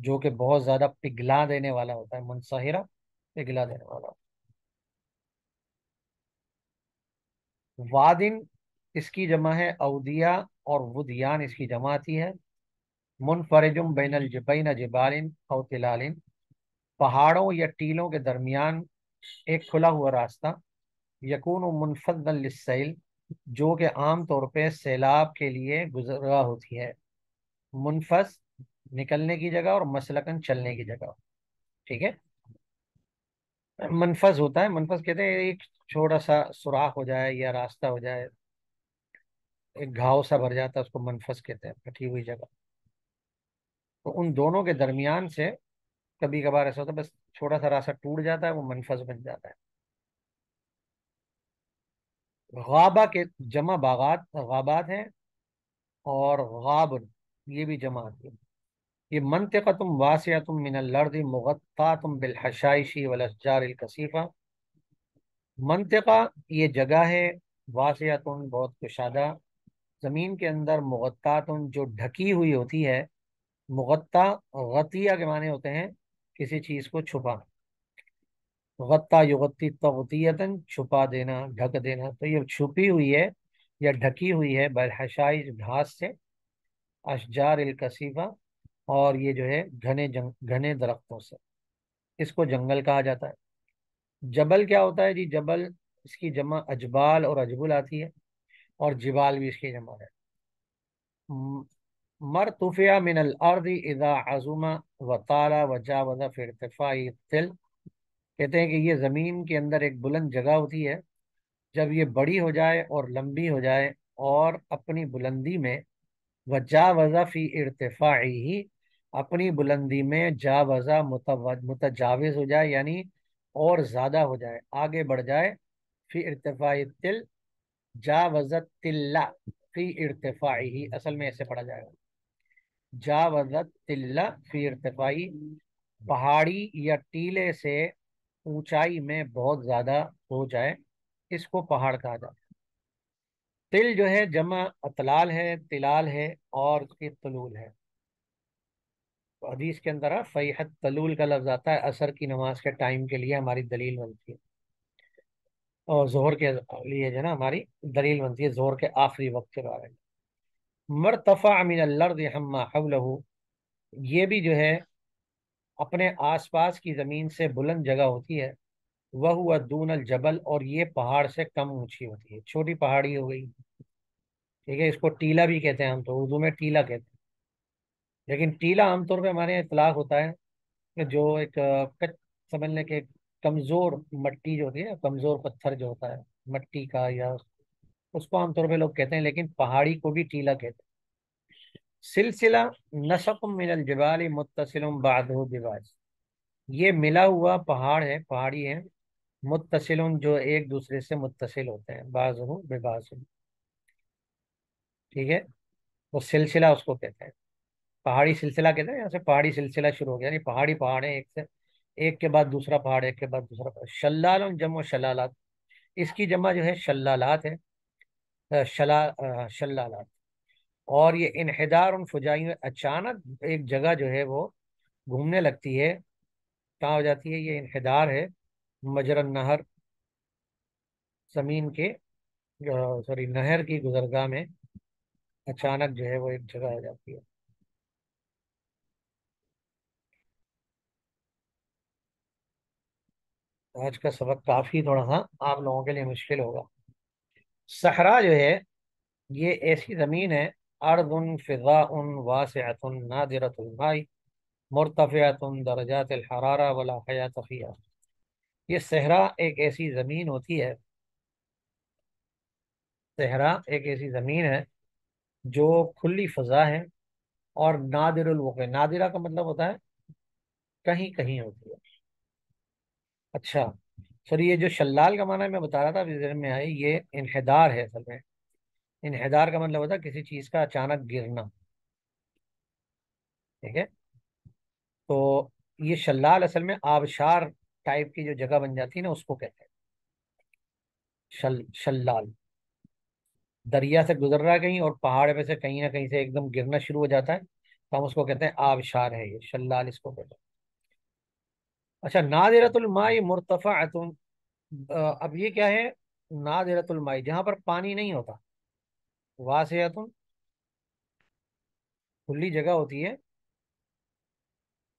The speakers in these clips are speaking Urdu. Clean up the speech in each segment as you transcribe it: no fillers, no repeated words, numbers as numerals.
جو کہ بہت زیادہ پگھلا دینے والا ہوتا ہے، منصہرہ پگھلا دینے والا. وادن اس کی جمع ہے اودیہ، اور ودیان اس کی جمع آتی ہے. منفرجم بین جبال او تلال، پہاڑوں یا ٹیلوں کے درمیان ایک کھلا ہوا راستہ. یکون منفذا للسیل، جو کہ عام طور پہ سیلاب کے لیے گزرا ہوتی ہے. منفذ نکلنے کی جگہ، اور مسلکن چلنے کی جگہ. ٹھیک ہے. منفذ ہوتا ہے، منفذ کہتے ہیں ایک چھوٹا سا سوراخ ہو جائے یا راستہ ہو جائے، ایک گھاؤ سا بھر جاتا ہے، اس کو منفذ کہتے ہیں، کٹی ہوئی جگہ. تو ان دونوں کے درمیان سے کبھی کبھار ایسا ہوتا ہے بس چھوٹا سا راستہ ٹوٹ جاتا ہے، وہ منفذ بن جاتا ہے. غابہ کے جمع باغات، غابات ہیں. اور غاب یہ بھی جمع آتی ہے. یہ منطقۃ واسعۃ من الارض مغطاۃ بالحشائش والاشجار الکثیفہ. منطقہ یہ جگہ ہے، واسعۃ بہت کشادہ، زمین کے اندر، مغطاۃ جو ڈھکی ہوئی ہوتی ہے. مغطا غطیہ کے معنی ہوتے ہیں کسی چیز کو چھپا. غطا یغطی تغطیتاً چھپا دینا، ڈھک دینا. تو یہ چھپی ہوئی ہے یا ڈھکی ہوئی ہے بالحشائش گھاس سے، اشجار الکثیفہ، اور یہ جو ہے گھنے درختوں سے. اس کو جنگل کہا جاتا ہے. جبل کیا ہوتا ہے جی؟ جبل اس کی جمع اجبال اور اجبل آتی ہے، اور جبال بھی اس کی جمع ہے. م- مرتفع من الارض اذا عظم وطال وجاوز في ارتفاع التل. کہتے ہیں کہ یہ زمین کے اندر ایک بلند جگہ ہوتی ہے، جب یہ بڑی ہو جائے اور لمبی ہو جائے اور اپنی بلندی میں، وجاوز فی ارتفاعی، اپنی بلندی میں، جاوزہ متجاوز ہو جائے یعنی اور زیادہ ہو جائے، آگے بڑھ جائے. فی ارتفاع تل، جاوزت تلہ فی ارتفاعی، اصل میں ایسے پڑھا جائے گا. جاوزت تلہ فی ارتفاعی، پہاڑی یا ٹیلے سے اونچائی میں بہت زیادہ ہو جائے، اس کو پہاڑ کہا جاتا ہے. تل جو ہے جمع اطلال ہے، تلال ہے، اور اس کی طلول ہے. تو حدیث کے اندر فیحت تلول کا لفظ آتا ہے، عصر کی نماز کے ٹائم کے لیے ہماری دلیل بنتی ہے، اور ظہر کے لیے جو ہے نا ہماری دلیل بنتی ہے ظہر کے آخری وقت کے بارے میں. مرتفع من الارض حما حولہ، یہ بھی جو ہے اپنے آس پاس کی زمین سے بلند جگہ ہوتی ہے. وہ دون الجبل، اور یہ پہاڑ سے کم اونچی ہوتی ہے، چھوٹی پہاڑی ہو گئی. ٹھیک ہے. اس کو ٹیلا بھی کہتے ہیں، ہم تو اردو میں ٹیلا کہتے ہیں. لیکن ٹیلا عام طور پہ ہمارے یہاں اطلاق ہوتا ہے کہ جو ایک سمجھ لیں کہ ایک کمزور مٹی جو ہوتی ہے، کمزور پتھر جو ہوتا ہے مٹی کا، یا اس کو عام طور پہ لوگ کہتے ہیں، لیکن پہاڑی کو بھی ٹیلا کہتے ہیں. سلسلہ نسق من الجبال متصل بعضه ببعض، یہ ملا ہوا پہاڑ ہے، پہاڑی ہے، متصل جو ایک دوسرے سے متصل ہوتے ہیں، بعضه ببعض. ٹھیک ہے. وہ سلسلہ اس کو کہتے ہیں، پہاڑی سلسلہ کہتے ہیں. یہاں سے پہاڑی سلسلہ شروع ہو گیا، یعنی پہاڑی پہاڑ ہیں، ایک سے ایک کے بعد دوسرا پہاڑ، ایک کے بعد دوسرا پہاڑ. شلال جمع شلالات، اس کی جمع جو ہے شلالات ہے. شلالات. اور یہ انحدار فجائی میں اچانک ایک جگہ جو ہے وہ گھومنے لگتی ہے. کہاں ہو جاتی ہے یہ انحدار ہے؟ مجرى النہر، زمین کے، سوری نہر کی گزرگاہ میں اچانک جو ہے وہ ایک جگہ ہو جاتی ہے. آج کا سبق کافی تھوڑا سا آپ لوگوں کے لیے مشکل ہوگا. صحرا جو ہے یہ ایسی زمین ہے، ارض فضاء واسعۃ نادرۃ الماء مرتفعۃ درجات الحرارہ ولا حیات فیہا. یہ صحرا ایک ایسی زمین ہوتی ہے، صحرا ایک ایسی زمین ہے جو کھلی فضا ہے، اور نادر الوقع، نادرہ کا مطلب ہوتا ہے کہیں کہیں ہوتی ہے. اچھا سر، یہ جو شلال کا معنی میں بتا رہا تھا ابھی ذہن میں آئی، یہ انحدار ہے اصل میں. انحدار کا مطلب ہوتا ہے کسی چیز کا اچانک گرنا. ٹھیک ہے. تو یہ شلال اصل میں آبشار ٹائپ کی جو جگہ بن جاتی ہے نا، اس کو کہتے ہیں شلال. دریا سے گزر رہا ہے کہیں، اور پہاڑ پہ سے کہیں نہ کہیں سے ایک دم گرنا شروع ہو جاتا ہے، تو ہم اس کو کہتے ہیں آبشار ہے، یہ شلال اس کو کہتے ہیں۔ اچھا، نادرۃ الماء مرتفعۃ، اب یہ کیا ہے؟ نادرۃ الماء جہاں پر پانی نہیں ہوتا، واسعۃ کھلی جگہ ہوتی ہے،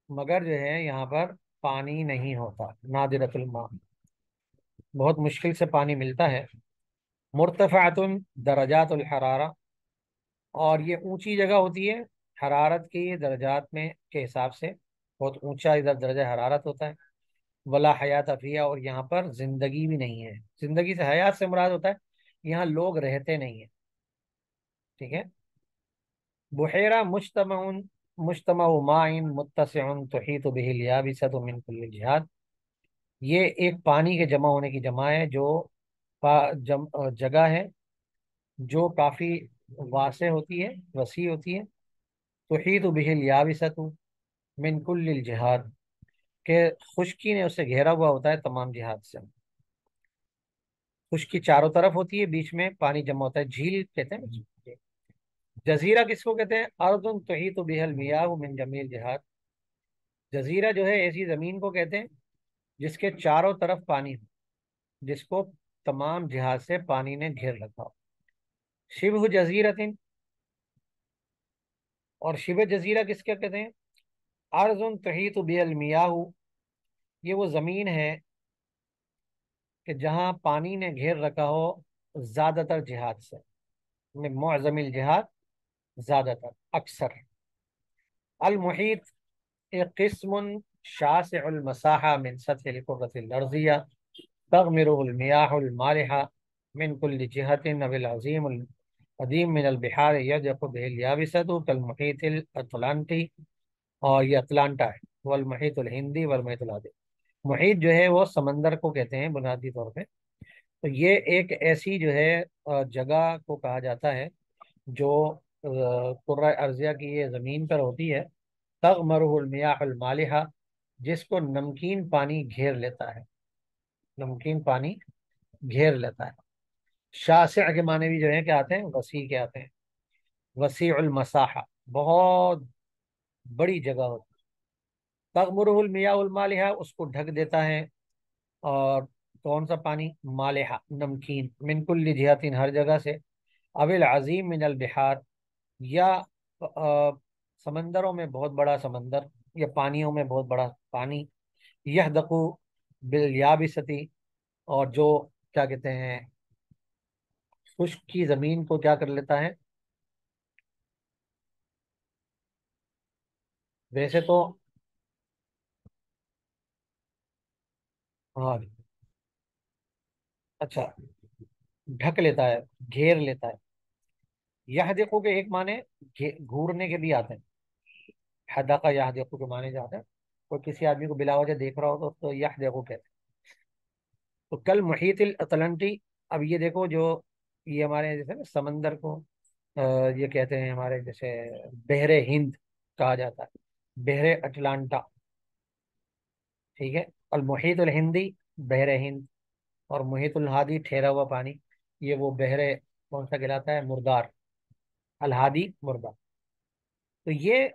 مگر جو ہے یہاں پر پانی نہیں ہوتا، نادرۃ الماء، بہت مشکل سے پانی ملتا ہے۔ مرتفعۃ درجات الحرارہ، اور یہ اونچی جگہ ہوتی ہے حرارت کی درجات میں کے حساب سے، بہت اونچا ادھر درجہ حرارت ہوتا ہے۔ ولا حیات فیہا، اور یہاں پر زندگی بھی نہیں ہے، زندگی سے حیات سے مراد ہوتا ہے یہاں لوگ رہتے نہیں ہیں، ٹھیک ہے۔ بحیرہ مجتمع ماء متسع تحیط به الیابسۃ من کل جہات، یہ ایک پانی کے جمع ہونے کی جمع ہے، جو جگہ ہے جو کافی واسع ہوتی ہے، وسیع ہوتی ہے۔ تحیط به الیابسۃ من کل الجہات، کہ خشکی نے اسے گھیرا ہوا ہوتا ہے تمام جہات سے، خشکی چاروں طرف ہوتی ہے، بیچ میں پانی جمع ہوتا ہے، جھیل کہتے ہیں نا۔ جزیرہ کس کو کہتے ہیں؟ ارض تحیط بها المیاہ من جمیع الجہات، جزیرہ جو ہے ایسی زمین کو کہتے ہیں جس کے چاروں طرف پانی ہو، جس کو تمام جہات سے پانی نے گھیر رکھا ہو۔ شبہ جزیرت، اور شبہ جزیرہ کس کے کہتے ہیں؟ ارض تحیط بها المیاہ، یہ وہ زمین ہے کہ جہاں پانی نے گھیر رکھا ہو زیادہ تر جہات سے، میں معظم الجہات، زیادہ تر، اکثر۔ المحیط ایک قسم شاسع المساحة من سطح الكرة الأرضية تغمره المياه المالحة من كل جهة، وبالعظيم القديم من البحار يضيق به اليابسة كالمحيط الأطلنطي، اور یہ اٹلانٹا ہے، والمحیط الہندی والمحیط الہادی۔ محیط جو ہے وہ سمندر کو کہتے ہیں بنیادی طور پہ، تو یہ ایک ایسی جو ہے جگہ کو کہا جاتا ہے جو کرۂ ارضیہ کی یہ زمین پر ہوتی ہے، تغمرہ المیاح المالحہ، جس کو نمکین پانی گھیر لیتا ہے، نمکین پانی گھیر لیتا ہے۔ شاسع کے معنی بھی جو ہے کیا آتے ہیں؟ وسیع کے آتے ہیں، وسیع المساحہ، بہت بڑی جگہ ہوتی ہے۔ تغمرہ المیاح المالحہ، اس کو ڈھک دیتا ہے، اور کون سا پانی؟ مالحہ، نمکین، من کل جہت، ہر جگہ سے، ابل عظیم من البحار، یا سمندروں میں بہت بڑا سمندر، یا پانیوں میں بہت بڑا پانی، یہدقو بالیابستی، اور جو کیا کہتے ہیں خشک کی زمین کو کیا کر لیتا ہے؟ ویسے تو ہاں، اچھا، ڈھک لیتا ہے، گھیر لیتا ہے۔ یہدقو کے ایک معنی گھورنے کے بھی آتے ہیں، حدقہ یہدقو کے معنی جاتے ہیں، کوئی کسی آدمی کو بلا وجہ دیکھ رہا ہو تو یہدقو کہتے ہیں۔ تو کل محیط الاطلنطی، اب یہ دیکھو جو یہ ہمارے جیسے نا سمندر کو یہ کہتے ہیں ہمارے جیسے بحر ہند کہا جاتا ہے، بحر اٹلانٹا، ٹھیک ہے۔ المحیط الہندی بحر ہند، اور محیط الہادی ٹھہرا ہوا پانی، یہ وہ بحر کون سا کہلاتا ہے؟ مردار، الہادی مردار۔ تو یہ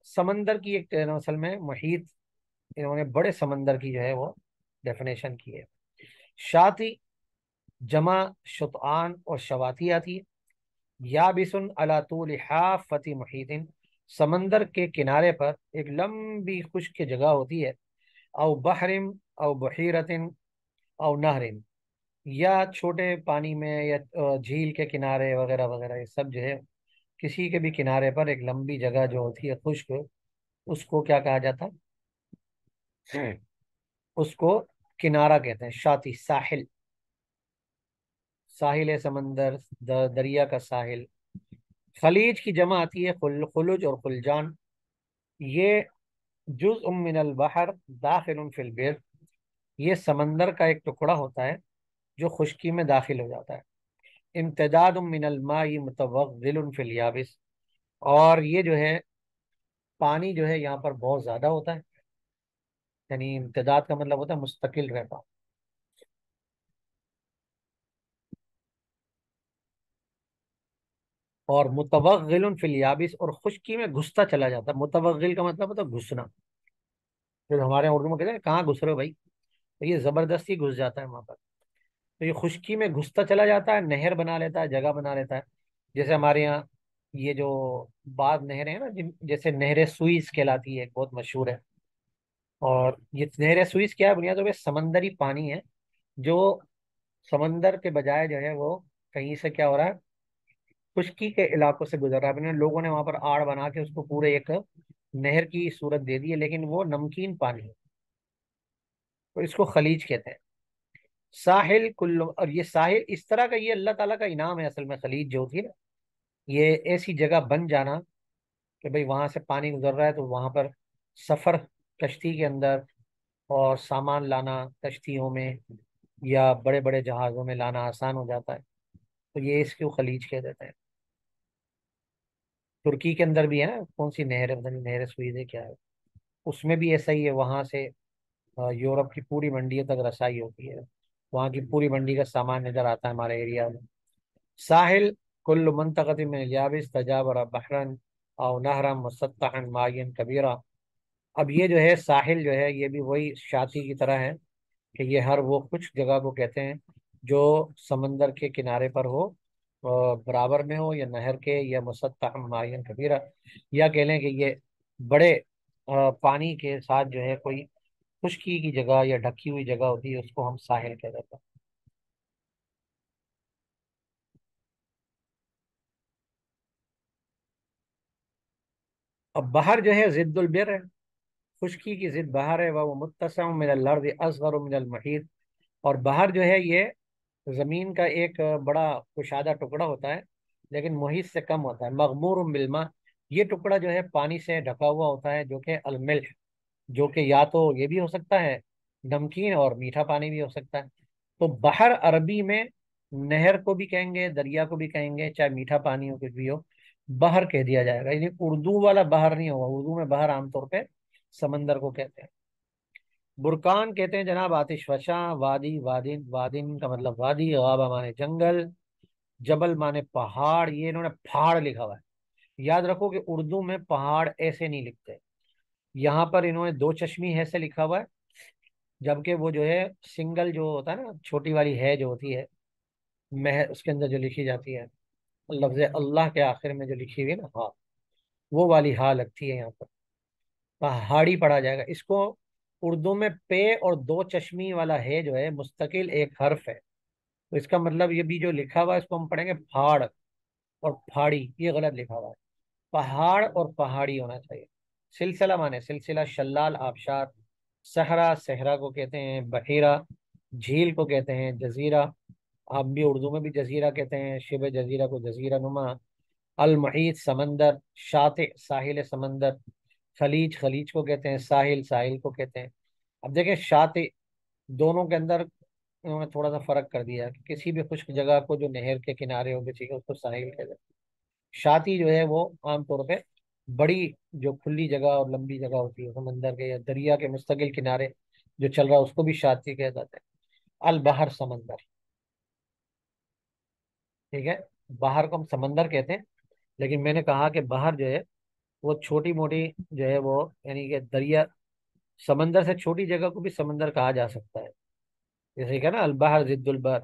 سمندر کی ایک اصل میں محیط، انہوں نے بڑے سمندر کی جو ہے وہ ڈیفینیشن کی ہے۔ شاطی جمع شطآن اور شواطی آتی ہے۔ یابسن علی طول حافۃ محیط، سمندر کے کنارے پر ایک لمبی خشک جگہ ہوتی ہے۔ او بحرم، او بحیرت، او نہر، یا چھوٹے پانی میں، یا جھیل کے کنارے وغیرہ وغیرہ، یہ سب جو ہے کسی کے بھی کنارے پر ایک لمبی جگہ جو ہوتی ہے خشک، اس کو کیا کہا جاتا ہے؟ اس کو کنارہ کہتے ہیں، شاطی، ساحل، ساحل ہے سمندر، دریا کا ساحل۔ خلیج کی جمع آتی ہے خلج اور خلجان، یہ جزء من البحر داخل فی البر، یہ سمندر کا ایک ٹکڑا ہوتا ہے جو خشکی میں داخل ہو جاتا ہے۔ امتداد من الماء متوغل فی الیابس، اور یہ جو ہے پانی جو ہے یہاں پر بہت زیادہ ہوتا ہے، یعنی امتداد کا مطلب ہوتا ہے مستقل رہتا، اور متوغل فی الیابس، اور خشکی میں گھستا چلا جاتا ہے. متوغل کا مطلب ہوتا ہے گھسنا. جو ہمارے یہاں اردو میں کہتے ہیں کہاں گھس رہے ہو بھائی، تو یہ زبردستی گھس جاتا ہے وہاں پر. تو یہ خشکی میں گھستا چلا جاتا ہے، نہر بنا لیتا ہے، جگہ بنا لیتا ہے. جیسے ہمارے یہاں یہ جو بعض نہریں ہیں نا، جیسے نہر سوئس کہلاتی ہے، ایک بہت مشہور ہے. اور یہ نہر سوئس کیا ہے؟ بنیاد طور پہ سمندری پانی ہے جو سمندر کے بجائے جو ہے وہ کہیں سے کیا ہو رہا ہے، خشکی کے علاقوں سے گزر رہا ہے. لوگوں نے وہاں پر آڑ بنا کے اس کو پورے ایک نہر کی صورت دے دی ہے، لیکن وہ نمکین پانی ہے. تو اس کو خلیج کہتے ہیں. ساحل کل، اور یہ ساحل اس طرح کا، یہ اللہ تعالیٰ کا انعام ہے اصل میں. خلیج جو ہوتی ہے نا، یہ ایسی جگہ بن جانا کہ بھئی وہاں سے پانی گزر رہا ہے تو وہاں پر سفر کشتی کے اندر اور سامان لانا کشتیوں میں یا بڑے بڑے جہازوں میں لانا آسان ہو جاتا ہے. تو یہ اس کو خلیج کہہ دیتے ہیں. ترکی کے اندر بھی ہے نا، کون سی نہر ہے، پتہ نہیں نہر سوئز ہے کیا ہے، اس میں بھی ایسا ہی ہے. وہاں سے یورپ کی پوری منڈیوں تک رسائی ہوتی ہے. وہاں کی پوری منڈی کا سامان ادھر آتا ہے ہمارے ایریا میں. ساحل کل منطقۃ من الیابس تجاور بحرا او نہرا مسطحا ماء کبیرہ. اب یہ جو ہے ساحل جو ہے، یہ بھی وہی شاطئ کی طرح ہے کہ یہ ہر وہ کچھ جگہ کو کہتے ہیں جو سمندر کے کنارے پر ہو، برابر میں ہو، یا نہر کے، یا مسطح معین کبیرہ، یا کہہ لیں کہ یہ بڑے پانی کے ساتھ جو ہے کوئی خشکی کی جگہ یا ڈھکی ہوئی جگہ ہوتی ہے، اس کو ہم ساحل کہہ دیتے ہیں. اب بحر جو ہے ضد البر ہے، خشکی کی ضد بحر ہے. وہ متسع من الارض اصغر من المحیط. اور بحر جو ہے یہ زمین کا ایک بڑا کشادہ ٹکڑا ہوتا ہے، لیکن محیط سے کم ہوتا ہے. مغمور بالماء، یہ ٹکڑا جو ہے پانی سے ڈھکا ہوا ہوتا ہے، جو کہ الملح، جو کہ یا تو یہ بھی ہو سکتا ہے نمکین، اور میٹھا پانی بھی ہو سکتا ہے. تو بحر عربی میں نہر کو بھی کہیں گے، دریا کو بھی کہیں گے، چاہے میٹھا پانی ہو کچھ بھی ہو، بحر کہہ دیا جائے گا. یعنی اردو والا بحر نہیں ہوگا. اردو میں بحر عام طور پہ سمندر کو کہتے ہیں. برکان کہتے ہیں جناب آتش فشاں. وادی، وادن، وادن کا مطلب وادی، غابہ مانے جنگل، جبل مانے پہاڑ. یہ انہوں نے پہاڑ لکھا ہوا ہے. یاد رکھو کہ اردو میں پہاڑ ایسے نہیں لکھتے. یہاں پر انہوں نے دو چشمی ہے سے لکھا ہوا ہے، جبکہ وہ جو ہے سنگل جو ہوتا ہے نا، چھوٹی والی ہے جو ہوتی ہے مہ، اس کے اندر جو لکھی جاتی ہے لفظ اللہ کے آخر میں جو لکھی ہوئی ہے نا، ہاں، وہ والی ہاں لگتی ہے یہاں پر. پہاڑی پڑھا جائے گا اس کو. اردو میں پے اور دو چشمی والا ہے جو ہے مستقل ایک حرف ہے. تو اس کا مطلب یہ بھی جو لکھا ہوا ہے اس کو ہم پڑھیں گے پہاڑ اور پہاڑی. یہ غلط لکھا ہوا ہے. پہاڑ اور پہاڑی ہونا چاہیے. سلسلہ مانے سلسلہ، شلال آبشار. صحرا، صحرا کو کہتے ہیں. بحیرہ، جھیل کو کہتے ہیں. جزیرہ، آپ بھی اردو میں بھی جزیرہ کہتے ہیں. شبہ جزیرہ کو جزیرہ نما. المحیط، سمندر. شاطئ، ساحل سمندر. خلیج، خلیج کو کہتے ہیں. ساحل، ساحل کو کہتے ہیں. اب دیکھیں شاطئ، دونوں کے اندر انہوں نے تھوڑا سا فرق کر دیا کہ کسی بھی خشک جگہ کو جو نہر کے کنارے ہو کسی کو، اس کو ساحل کہتے ہیں. شاطئ جو ہے وہ عام طور پہ بڑی جو کھلی جگہ اور لمبی جگہ ہوتی ہے سمندر کے یا دریا کے مستقل کنارے جو چل رہا ہے، اس کو بھی شاطئ کہہ جاتے ہیں. البحر، سمندر. ٹھیک ہے، باہر کو ہم سمندر کہتے ہیں، لیکن میں نے کہا کہ باہر جو ہے وہ چھوٹی موٹی جو ہے وہ، یعنی کہ دریا، سمندر سے چھوٹی جگہ کو بھی سمندر کہا جا سکتا ہے. جیسے کہ نا البحر ضد البر.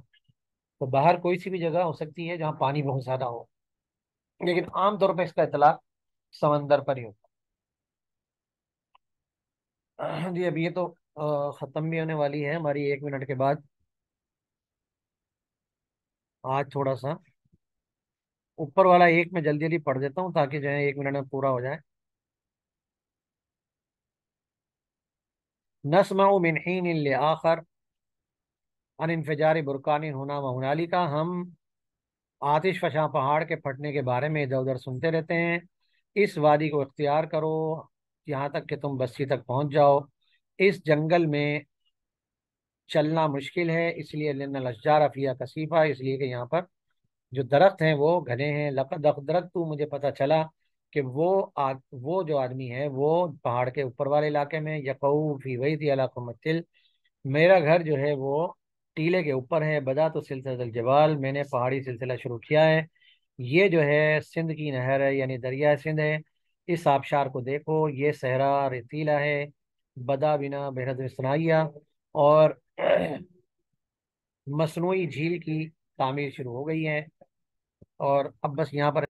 تو باہر کوئی سی بھی جگہ ہو سکتی ہے جہاں پانی بہت زیادہ ہو، لیکن عام طور پہ اس کا اطلاق سمندر پر ہی ہوتا ہے. جی اب یہ تو ختم بھی ہونے والی ہے ہماری 1 منٹ کے بعد. آج تھوڑا سا اوپر والا ایک میں جلدی جلدی پڑھ دیتا ہوں تاکہ جو ہے 1 منٹ میں پورا ہو جائے. نسمع من حین لآخر ان انفجار برکان ہونا و ہنالکا. ہم آتش فشاں پہاڑ کے پھٹنے کے بارے میں ادھر ادھر سنتے رہتے ہیں. اس وادی کو اختیار کرو یہاں تک کہ تم بستی تک پہنچ جاؤ. اس جنگل میں چلنا مشکل ہے، اس لیے لن الاشجار فیہا کثیفہ، اس لیے کہ یہاں پر جو درخت ہیں وہ گھنے ہیں. لقد درخت تو مجھے پتہ چلا کہ وہ جو آدمی ہے وہ پہاڑ کے اوپر والے علاقے میں. یقعو فی بیتی علی قمۃ التل، میرا گھر جو ہے وہ ٹیلے کے اوپر ہے. بدا تو سلسلہ الجبال، میں نے پہاڑی سلسلہ شروع کیا ہے. یہ جو ہے سندھ کی نہر ہے، یعنی دریا سندھ ہے۔ اس آبشار کو دیکھو، یہ صحرا ریتیلا ہے، بدا بنا بےحد صناعیہ، اور مصنوعی جھیل کی تعمیر شروع ہو گئی ہے۔ اور اب بس یہاں پر